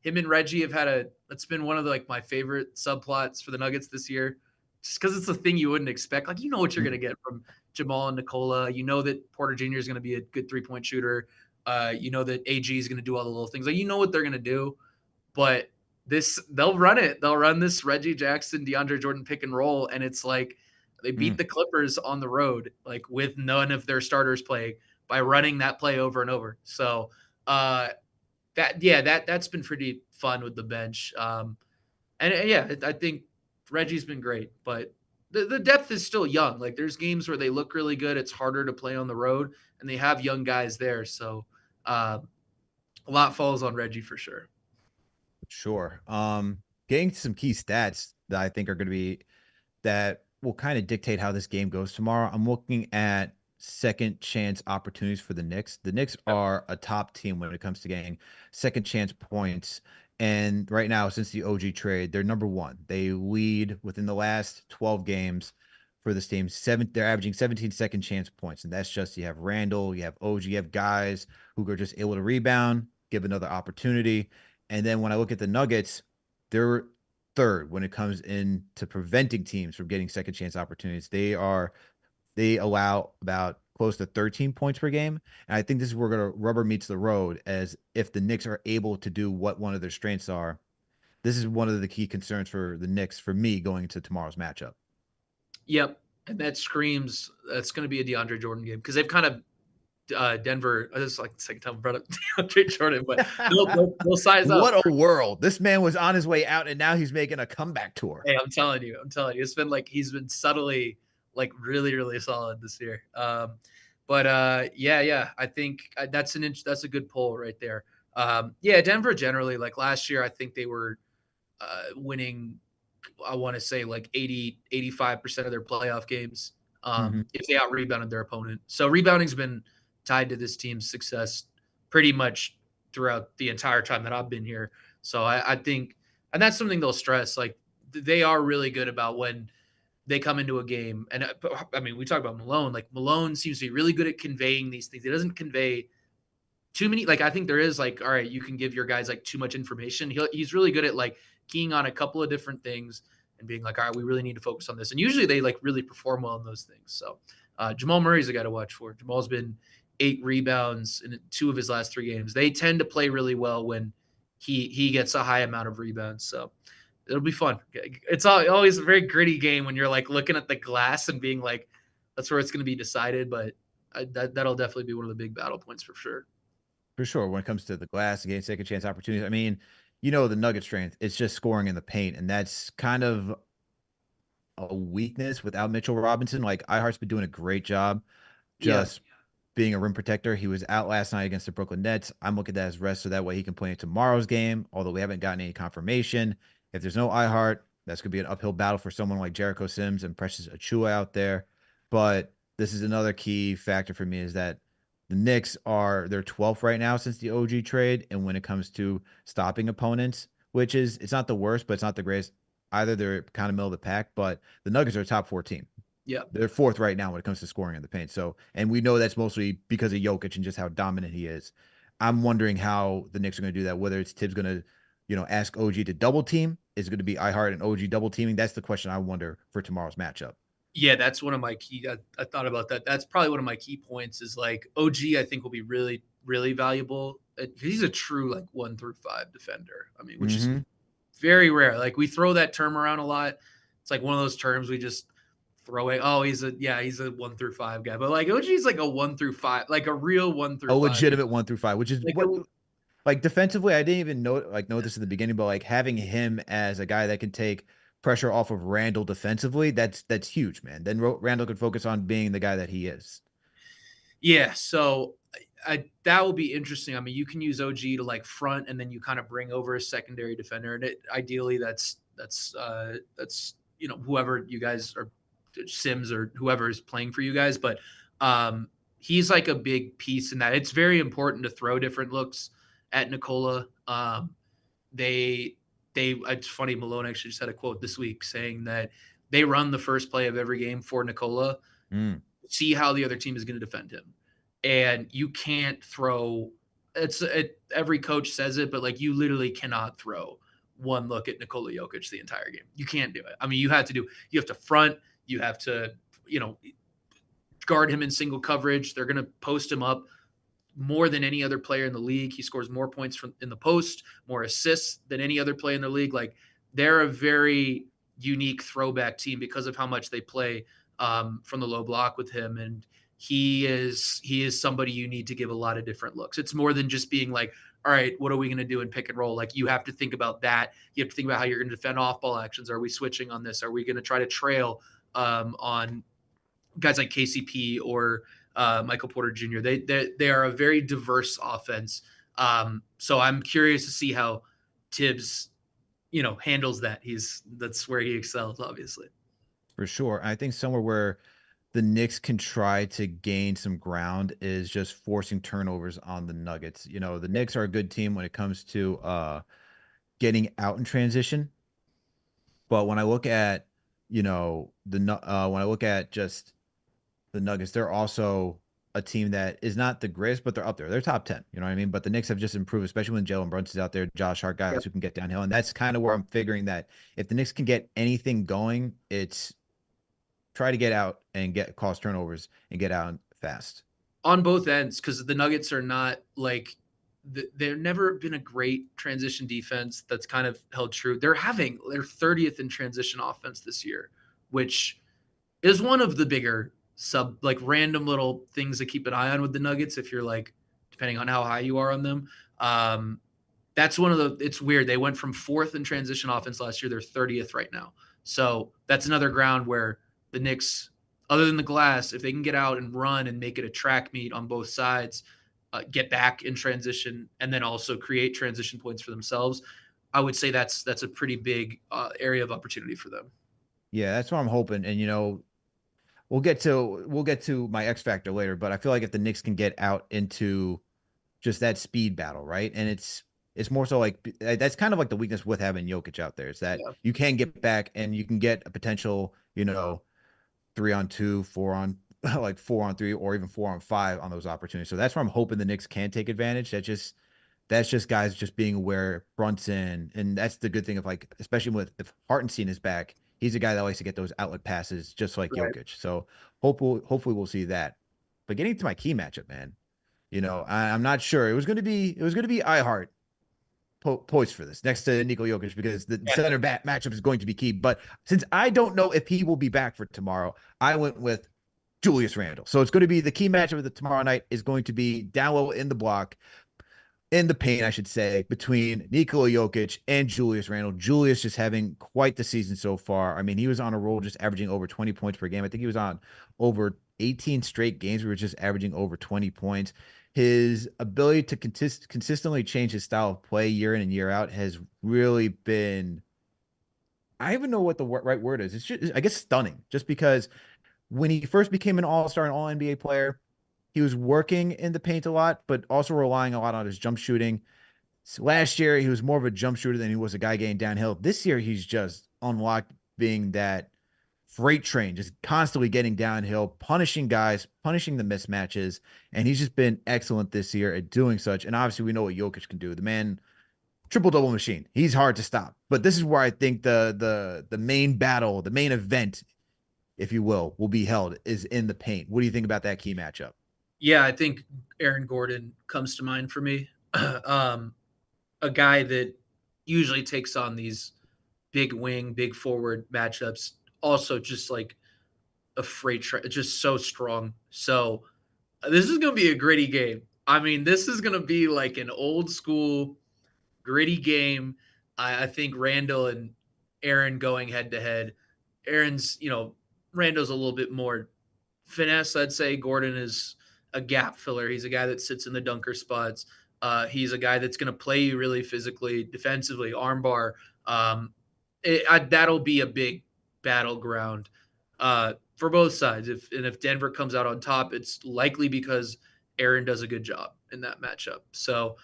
Him and Reggie have it's been one of like my favorite subplots for the Nuggets this year, just because it's a thing you wouldn't expect. Like what you're gonna get from Jamal and Nikola. You know that Porter Jr. is gonna be a good 3-point shooter. You know that AG is gonna do all the little things. Like you know what they're gonna do, but they'll run it. They'll run this Reggie Jackson, DeAndre Jordan pick and roll, and it's like they beat Mm. the Clippers on the road, like with none of their starters playing by running that play over and over. So that's been pretty fun with the bench. And yeah, I think Reggie's been great, but the depth is still young. Like there's games where they look really good. It's harder to play on the road, and they have young guys there. So a lot falls on Reggie for sure. Sure. Getting to some key stats that I think are going to be that will kind of dictate how this game goes tomorrow. I'm looking at second chance opportunities for the Knicks. The Knicks Yep. are a top team when it comes to getting second chance points. And right now, since the OG trade, they're number one. They lead within the last 12 games for this team. They're averaging 17 second chance points. And that's just you have Randall, you have OG, you have guys who are just able to rebound, give another opportunity. And then when I look at the Nuggets, they're third when it comes in to preventing teams from getting second chance opportunities. They allow about close to 13 points per game. And I think this is where rubber meets the road, as if the Knicks are able to do what one of their strengths are. This is one of the key concerns for the Knicks for me going into tomorrow's matchup. Yep, and that screams that's going to be a DeAndre Jordan game because they've kind of Denver. This is like the second time I brought up DeAndre Jordan, but they'll size up. What a world. This man was on his way out and now he's making a comeback tour. Hey, I'm telling you, it's been like he's been subtly like really, really solid this year. Yeah, I think that's a good pull right there. Yeah, Denver generally like last year, I think they were winning. I want to say like 85% of their playoff games Mhm. if they out rebounded their opponent. So rebounding's been tied to this team's success pretty much throughout the entire time that I've been here. So I think, and that's something they'll stress. Like they are really good about when they come into a game. And I mean, we talk about Malone. Like Malone seems to be really good at conveying these things. He doesn't convey too many. Like I think there is like, all right, you can give your guys like too much information. He's really good at like keying on a couple of different things and being like, all right, we really need to focus on this. And usually they like really perform well in those things. So Jamal Murray's a guy to watch for. Jamal's been 8 rebounds in 2 of his last 3 games. They tend to play really well when he gets a high amount of rebounds. So it'll be fun. It's always a very gritty game when you're like looking at the glass and being like, that's where it's going to be decided. But that'll definitely be one of the big battle points for sure. For sure. When it comes to the glass, again, second chance opportunities. I mean, you know, the Nugget strength, it's just scoring in the paint. And that's kind of a weakness without Mitchell Robinson. Like, iHeart's been doing a great job Yeah. just being a rim protector. He was out last night against the Brooklyn Nets. I'm looking at that as rest so that way he can play in tomorrow's game, although we haven't gotten any confirmation. If there's no iHeart, that's going to be an uphill battle for someone like Jericho Sims and Precious Achua out there. But this is another key factor for me is that the Knicks are they're 12th right now since the OG trade. And when it comes to stopping opponents, which is it's not the worst, but it's not the greatest either. They're kind of middle of the pack, but the Nuggets are a top 14. Yeah. They're fourth right now when it comes to scoring in the paint. So, and we know that's mostly because of Jokic and just how dominant he is. I'm wondering how the Knicks are going to do that. Whether it's Tibbs going to, ask OG to double team, is it going to be iHeart and OG double teaming? That's the question I wonder for tomorrow's matchup. Yeah, that's one of my key. I thought about that. That's probably one of my key points. Is like OG. I think will be really, really valuable. He's a true like 1 through 5 defender. I mean, which is Mm-hmm. very rare. Like we throw that term around a lot. It's like one of those terms we just throw away. Oh, he's a 1 through 5 guy. But like OG's like a 1 through 5, like a real one A through five. legitimate 1 through 5, which is Like what like defensively, I didn't even know this in the beginning, but like having him as a guy that can take pressure off of Randall defensively, that's huge, man. Then Randall could focus on being the guy that he is. yeah, so that will be interesting. I mean, you can use OG to like front, and then you kind of bring over a secondary defender, and ideally that's whoever you guys are, Sims or whoever is playing for you guys, but he's like a big piece in that. It's very important to throw different looks at Nikola. They it's funny. Malone actually just had a quote this week saying that they run the first play of every game for Nikola, Mm, see how the other team is going to defend him. And you can't throw every coach says it, but like you literally cannot throw one look at Nikola Jokic the entire game. You can't do it. I mean, you have to front, you have to, guard him in single coverage. They're going to post him up more than any other player in the league. He scores more points from in the post, more assists than any other player in the league. Like they're a very unique throwback team because of how much they play from the low block with him. And he is somebody you need to give a lot of different looks. It's more than just being like, all right, what are we going to do in pick and roll? Like you have to think about that. You have to think about how you're going to defend off ball actions. Are we switching on this? Are we going to try to trail on guys like KCP or Michael Porter Jr.? They are a very diverse offense. So I'm curious to see how Tibbs, handles that. That's where he excels, obviously. for sure. I think somewhere where the Knicks can try to gain some ground is just forcing turnovers on the Nuggets. The Knicks are a good team when it comes to getting out in transition. But when I look at, when I look at just the Nuggets, they're also a team that is not the greatest, but they're up there. They're top 10. You know what I mean? But the Knicks have just improved, especially when Jalen Brunson's out there, Josh Hart guys Yep. who can get downhill. And that's kind of where I'm figuring that if the Knicks can get anything going, it's try to get out and get cause turnovers and get out fast. On both ends, because the Nuggets are not like they've never been a great transition defense that's kind of held true. They're having their 30th in transition offense this year, which is one of the bigger like random little things to keep an eye on with the Nuggets if you're like depending on how high you are on them. That's one of the it's weird. They went from fourth in transition offense last year. They're 30th right now. So that's another ground where the Knicks, other than the glass, if they can get out and run and make it a track meet on both sides, get back in transition, and then also create transition points for themselves, I would say that's a pretty big area of opportunity for them. Yeah, that's what I'm hoping. And we'll get to my X factor later, but I feel like if the Knicks can get out into just that speed battle, right? And it's more so like that's kind of like the weakness with having Jokic out there is that Yeah. you can get back and you can get a potential, 3-on-2, 4 on like 4-on-3, or even 4-on-5 on those opportunities. So that's where I'm hoping the Knicks can take advantage. That's just guys just being aware, Brunson, and that's the good thing of like, especially with if Hartenstein is back, he's a guy that likes to get those outlet passes just like Right. Jokic. So hopefully we'll see that. But getting to my key matchup, man, I'm not sure. It was gonna be iHeart poised for this next to Nikola Jokic because the Yeah. center back matchup is going to be key. But since I don't know if he will be back for tomorrow, I went with Julius Randle. So it's going to be the key matchup of the tomorrow night is going to be down low in the block, in the paint, I should say, between Nikola Jokic and Julius Randle. Julius just having quite the season so far. I mean, he was on a roll just averaging over 20 points per game. I think he was on over 18 straight games where he was just averaging over 20 points. His ability to consistently change his style of play year in and year out has really been, I even know what the right word is. It's just, I guess, stunning, just because when he first became an all-star and all NBA player, he was working in the paint a lot, but also relying a lot on his jump shooting. So last year, he was more of a jump shooter than he was a guy getting downhill. This year, he's just unlocked being that freight train, just constantly getting downhill, punishing guys, punishing the mismatches. And he's just been excellent this year at doing such. And obviously, we know what Jokic can do. The man, triple double machine. He's hard to stop. But this is where I think the main battle, the main event, if you will be held is in the paint. What do you think about that key matchup? Yeah, I think Aaron Gordon comes to mind for me. um, a guy that usually takes on these big wing, big forward matchups. Also, just like a freight train, just so strong. So this is going to be a gritty game. I mean, this is going to be like an old school gritty game. I think Randall and Aaron going head to head. Aaron's, Randall's a little bit more finesse, I'd say. Gordon is a gap filler. He's a guy that sits in the dunker spots. He's a guy that's going to play you really physically, defensively, armbar. That'll be a big battleground for both sides. If Denver comes out on top, it's likely because Aaron does a good job in that matchup. So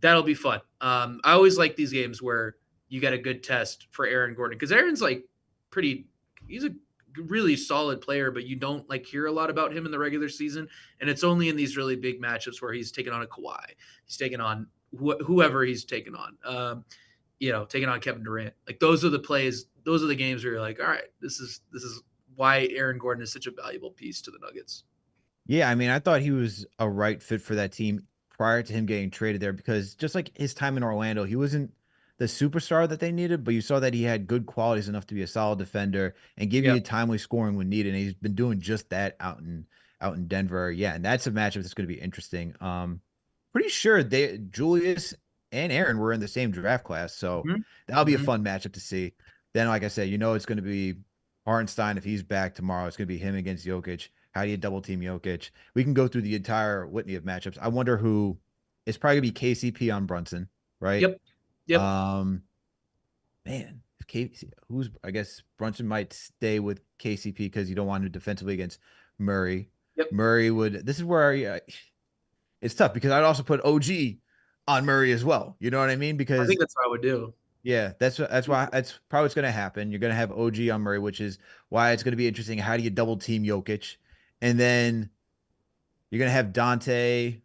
that'll be fun. I always like these games where you get a good test for Aaron Gordon because Aaron's like pretty. He's a really solid player, but you don't like hear a lot about him in the regular season, and it's only in these really big matchups where he's taken on a Kawhi, he's taken on whoever he's taken on. Taking on Kevin Durant. Like those are the plays, those are the games where you're like, all right, this is why Aaron Gordon is such a valuable piece to the Nuggets. Yeah, I mean, I thought he was a right fit for that team prior to him getting traded there because just like his time in Orlando, he wasn't the superstar that they needed, but you saw that he had good qualities enough to be a solid defender and give Yeah. you timely scoring when needed. And he's been doing just that out in Denver. Yeah, and that's a matchup that's going to be interesting. Pretty sure Julius and Aaron were in the same draft class, so Mhm. that'll be a Mhm. fun matchup to see. Then, like I said, it's going to be Hartenstein if he's back tomorrow. It's going to be him against Jokic. How do you double team Jokic? We can go through the entire litany of matchups. I wonder who it's probably gonna be KCP on Brunson, right? Yep. Yep. Um, man, if who's I guess Brunson might stay with KCP because you don't want him defensively against Murray. Yep. Murray would. This is where it's tough because I'd also put OG on Murray as well. You know what I mean? I think Because that's what I would do. yeah, that's probably what's going to happen. You're going to have OG on Murray, which is why it's going to be interesting. How do you double team Jokic? And then You're gonna have Dante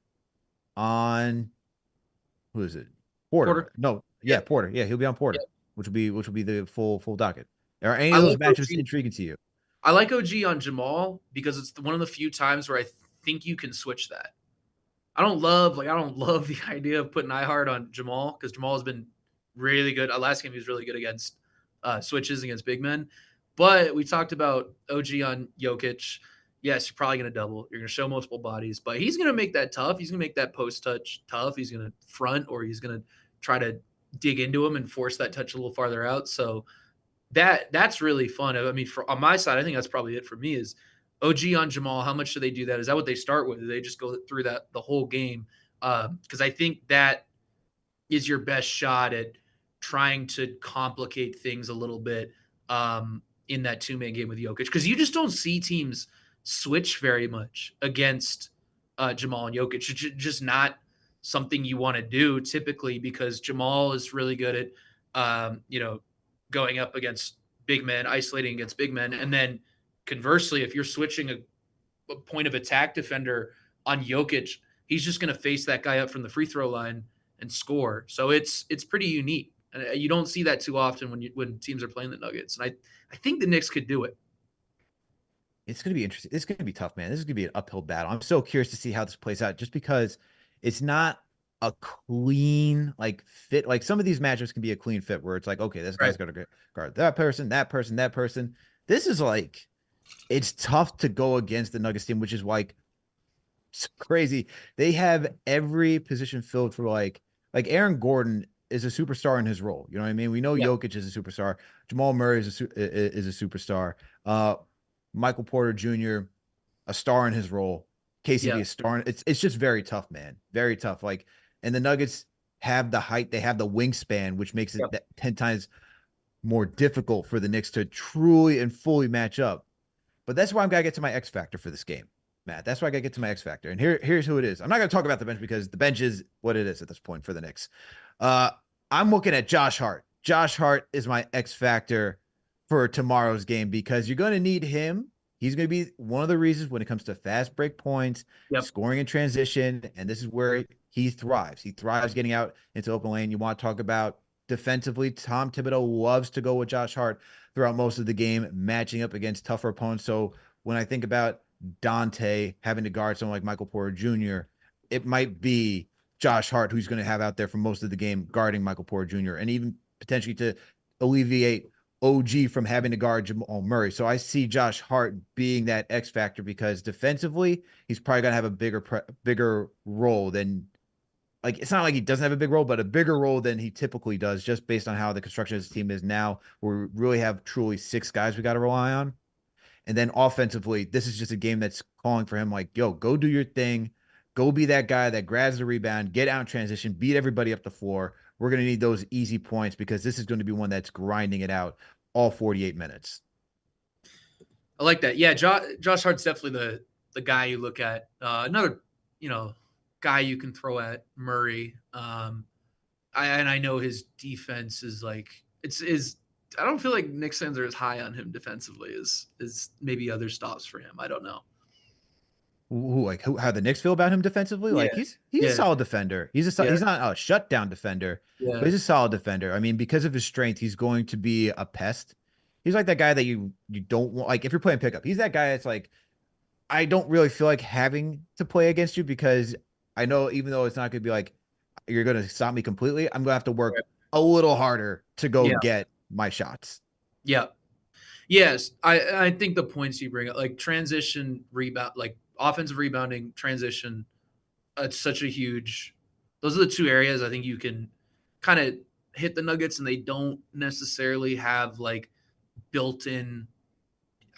on who is it? Porter. Porter. No, yeah, Yep. Porter. Yeah, he'll be on Porter, Yep. which will be the full docket. Are any I of those like matchups OG. intriguing to you? I like OG on Jamal because it's one of the few times where I think you can switch that. I don't love the idea of putting iHeart on Jamal because Jamal has been really good. Last game he was really good against switches against big men. But we talked about OG on Jokic. Yes, you're probably going to double. You're going to show multiple bodies, but he's going to make that tough. He's going to make that post touch tough. He's going to front or he's going to try to dig into him and force that touch a little farther out. So that's really fun. I mean, on my side, I think that's probably it for me. Is OG on Jamal? How much do they do that? Is that what they start with? Do they just go through that the whole game? Because I think that is your best shot at trying to complicate things a little bit in that two-man game with Jokic. Because you just don't see teams switch very much against Jamal and Jokic. It's just not something you want to do typically because Jamal is really good at going up against big men, isolating against big men, and then conversely, if you're switching a point of attack defender on Jokic, he's just going to face that guy up from the free throw line and score. So it's pretty unique. And you don't see that too often when teams are playing the Nuggets. And I think the Knicks could do it. It's going to be interesting. It's going to be tough, man. This is going to be an uphill battle. I'm so curious to see how this plays out just because it's not a clean like fit. Like some of these matchups can be a clean fit where it's like, okay, this Right. guy's going to guard that person, that person, that person. This is like it's tough to go against the Nuggets team, which is like so crazy. They have every position filled for like Aaron Gordon is a superstar in his role. You know what I mean? We know Yeah. Jokic is a superstar. Jamal Murray is a superstar. Uh, Michael Porter Jr. a star in his role. KCP Yeah. a star. It's just very tough, man. Very tough. Like, and the Nuggets have the height, they have the wingspan, which makes it Yep. 10 times more difficult for the Knicks to truly and fully match up. But that's why I'm gotta get to my X factor for this game, Matt. That's why I gotta get to my X factor. And here's who it is. I'm not gonna talk about the bench because the bench is what it is at this point for the Knicks. Uh, I'm looking at Josh Hart. Josh Hart is my X factor for tomorrow's game because you're gonna need him. He's going to be one of the reasons when it comes to fast break points, Yep. scoring in transition, and this is where he thrives. He thrives getting out into open lane. You want to talk about defensively, Tom Thibodeau loves to go with Josh Hart throughout most of the game, matching up against tougher opponents. So when I think about Dante having to guard someone like Michael Porter Jr., it might be Josh Hart who's going to have out there for most of the game guarding Michael Porter Jr. and even potentially to alleviate OG from having to guard Jamal Murray. So I see Josh Hart being that X factor because defensively, he's probably going to have a bigger role than like it's not like he doesn't have a big role, but a bigger role than he typically does, just based on how the construction of his team is now. Where we really have truly six guys we got to rely on. And then offensively, this is just a game that's calling for him like, yo, go do your thing. Go be that guy that grabs the rebound, get out in transition, beat everybody up the floor. We're going to need those easy points because this is going to be one that's grinding it out all 48 minutes. I like that. Yeah, Josh Hart's definitely the guy you look at. Another, guy you can throw at Murray. I know his defense is like it's is. I don't feel like Knicks fans are as high on him defensively as maybe other stops for him. I don't know. How the Knicks feel about him defensively? Yeah, Like he's a yeah, solid defender. yeah, He's not a shutdown defender, but yeah. he's a solid defender. I mean, because of his strength, he's going to be a pest. He's like that guy that you don't want. Like if you're playing pickup, he's that guy that's like I don't really feel like having to play against you because I know even though it's not going to be like you're going to stop me completely, I'm going to have to work a little harder to go Yeah, get my shots. yeah. Yes, I think the points you bring up, like transition rebound, like offensive rebounding, transition, it's such a huge. Those are the two areas I think you can kind of hit the Nuggets, and they don't necessarily have like built-in,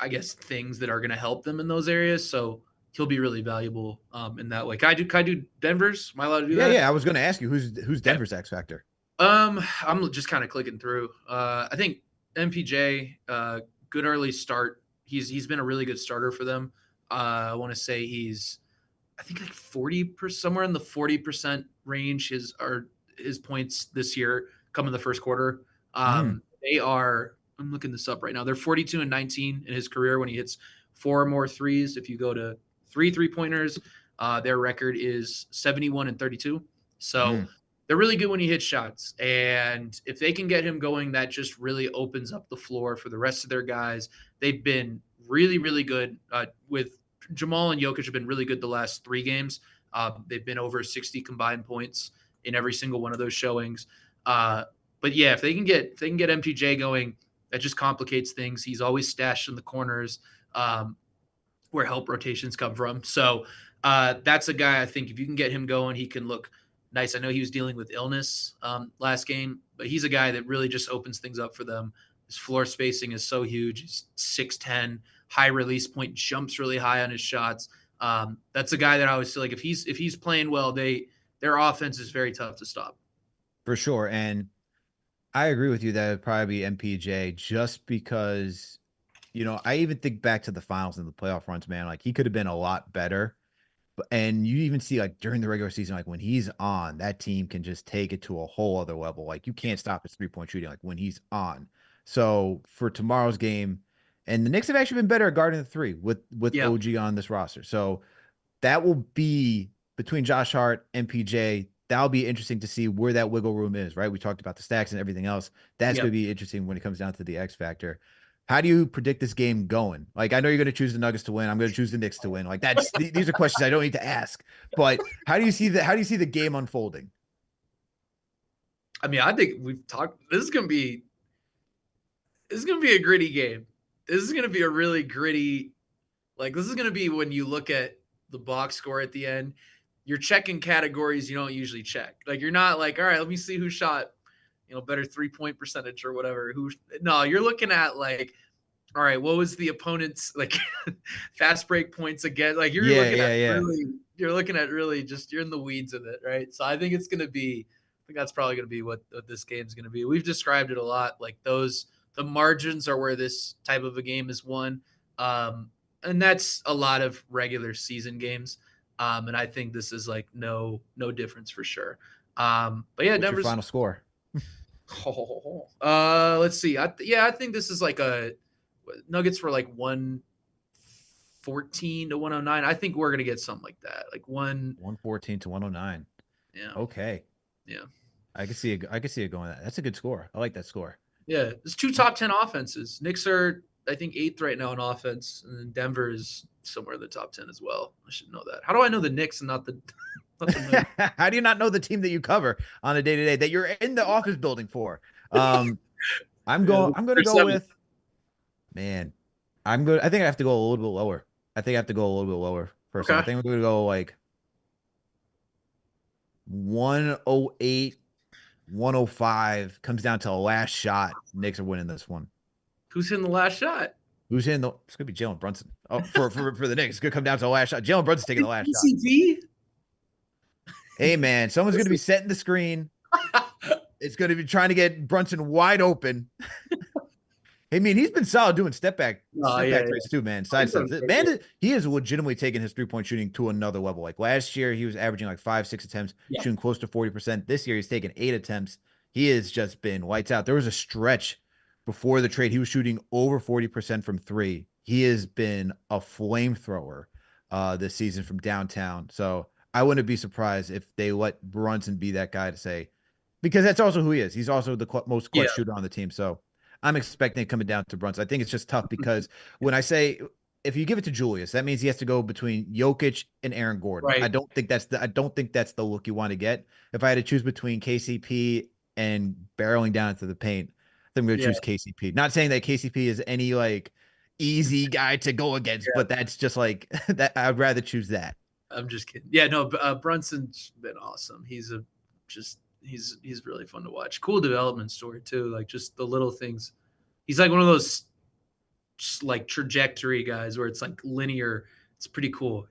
I guess, things that are going to help them in those areas. So he'll be really valuable in that way. Can I do Denver's? Am I allowed to do Yeah, that? yeah. I was going to ask you who's Okay. Denver's X factor. I'm just kind of clicking through. I think MPJ, good early start. He's been a really good starter for them. I want to say I think like 40%, somewhere in the 40% range. His points this year come in the first quarter. Mm. They are. I'm looking this up right now. They're 42 and 19 in his career when he hits four or more threes. If you go to three pointers, Their record is 71-32. So Mm, they're really good when he hits shots. And if they can get him going, that just really opens up the floor for the rest of their guys. They've been really, really good with Jamal and Jokic have been really good the last 3 games. They've been over 60 combined points in every single one of those showings. But yeah, if they can get MTJ going, that just complicates things. He's always stashed in the corners where help rotations come from. So that's a guy I think if you can get him going, he can look nice. I know he was dealing with illness last game, but he's a guy that really just opens things up for them. His floor spacing is so huge. He's 6'10", high release point, jumps really high on his shots. That's a guy that I always feel like if he's playing well, their offense is very tough to stop. for sure. And I agree with you that it'd probably be MPJ just because, I even think back to the finals and the playoff runs, man. Like he could have been a lot better. And you even see like during the regular season, like when he's on, that team can just take it to a whole other level. Like you can't stop his 3-point shooting, like when he's on. So for tomorrow's game, and the Knicks have actually been better at guarding the three with Yeah, OG on this roster. So that will be between Josh Hart and PJ. That'll be interesting to see where that wiggle room is, right? We talked about the stacks and everything else. That's yeah. going to be interesting when it comes down to the X factor. How do you predict this game going? Like, I know you're going to choose the Nuggets to win. I'm going to choose the Knicks to win. Like, these are questions I don't need to ask. But how do you see the game unfolding? I mean, I think we've talked. This is gonna be a gritty game. This is gonna be a really gritty. Like this is gonna be when you look at the box score at the end. You're checking categories you don't usually check. Like you're not like, all right, let me see who shot, better 3-point percentage or whatever. No, you're looking at like, all right, what was the opponent's like fast break points again? Like Yeah, yeah, yeah. you're looking at really just you're in the weeds of it, right? So I think that's probably gonna be what this game's gonna be. We've described it a lot. Like the margins are where this type of a game is won. And that's a lot of regular season games. And I think this is like no difference for sure. But yeah, What's your Denver's final score? let's see. I think this is like a Nuggets were like 114 to 109. I think we're gonna get something like that. Like 114 to 109. yeah, Okay. yeah, I can see it going. That's a good score. I like that score. yeah. There's two top 10 offenses. Knicks are I think eighth right now in offense, and then Denver is somewhere in the top 10 as well. I should know that. How do I know the Knicks and not the not the Nuggets? How do you not know the team that you cover on a day to day that you're in the office building for? Yeah, I'm going to they're go seventh. with, man. I'm good. I think I have to go a little bit lower. I think I have to go a little bit lower personally. I Okay. think I'm going to go like 108, 105. Comes down to a last shot. Knicks are winning this one. Who's hitting the last shot? Who's in the? It's gonna be Jalen Brunson. Oh, for the Knicks, it's gonna come down to the last shot. Jalen Brunson's taking the last shot. ECT? Hey man, someone's gonna be setting the screen. It's gonna be trying to get Brunson wide open. I mean, he's been solid doing Oh step yeah, back yeah. threes too, man. He's Side done steps. great, yeah. Man, he is legitimately taking his 3-point shooting to another level. Like last year, he was averaging like 5, 6 attempts, Yeah. shooting close to 40%. This year, he's taken 8 attempts. He has just been lights out. There was a stretch before the trade. He was shooting over 40% from three. He has been a flamethrower this season from downtown. So I wouldn't be surprised if they let Brunson be that guy to say, because that's also who he is. He's also the most Yeah. clutch shooter on the team. So I'm expecting it coming down to Brunson. I think it's just tough because when I say if you give it to Julius, that means he has to go between Jokic and Aaron Gordon. Right. I don't think that's the look you want to get. If I had to choose between KCP and barreling down into the paint, I think I'm gonna Yeah. choose KCP. Not saying that KCP is any like easy guy to go against, Yeah. but that's just like that. I'd rather choose that. I'm just kidding. Yeah, no, Brunson's been awesome. He's really fun to watch. Cool development story too. Like just the little things. He's like one of those just like trajectory guys where it's like linear. It's pretty cool.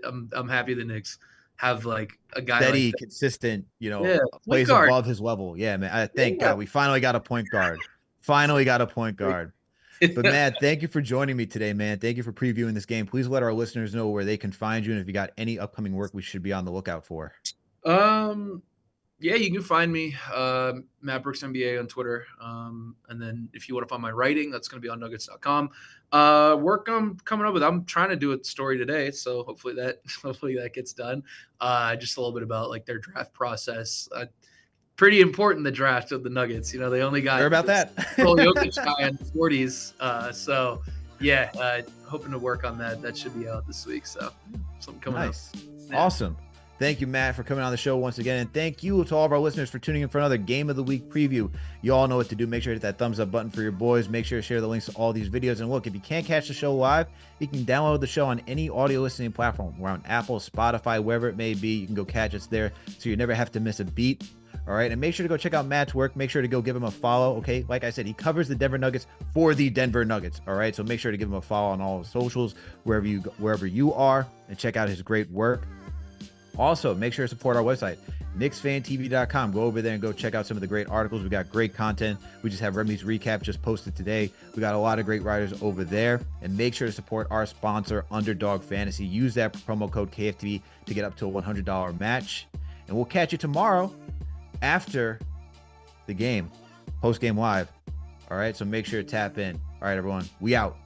I'm happy the Knicks have like a guy like Steady, that. consistent, Yeah, point plays guard. above his level. Yeah, man. Thank Yeah. God we finally got a point guard. Finally got a point guard. But Matt, thank you for joining me today, man. Thank you for previewing this game. Please let our listeners know where they can find you and if you got any upcoming work we should be on the lookout for. um Yeah, you can find me, Matt Brooks NBA on Twitter. And then if you want to find my writing, that's going to be on nuggets.com. Work I'm coming up with. I'm trying to do a story today, so hopefully that gets done. Just a little bit about like their draft process. Pretty important, the draft of the Nuggets. You know, they only got Sure about this that? Nikola Jokic guy in the 40s. So yeah, hoping to work on that. That should be out this week. So something coming Nice. up. Yeah. Awesome. Thank you, Matt, for coming on the show once again. And thank you to all of our listeners for tuning in for another Game of the Week preview. You all know what to do. Make sure to hit that thumbs up button for your boys. Make sure to share the links to all these videos. And look, if you can't catch the show live, you can download the show on any audio listening platform. We're on Apple, Spotify, wherever it may be. You can go catch us there so you never have to miss a beat. All right. And make sure to go check out Matt's work. Make sure to go give him a follow. Okay. Like I said, he covers the Denver Nuggets for the Denver Nuggets. All right. So make sure to give him a follow on all the socials, wherever you are, and check out his great work. Also, make sure to support our website, KnicksFanTV.com. Go over there and go check out some of the great articles. We got great content. We just have Remy's recap just posted today. We got a lot of great writers over there. And make sure to support our sponsor, Underdog Fantasy. Use that promo code KFTV to get up to a $100 match. And we'll catch you tomorrow after the game, post-game live. All right, so make sure to tap in. All right, everyone, we out.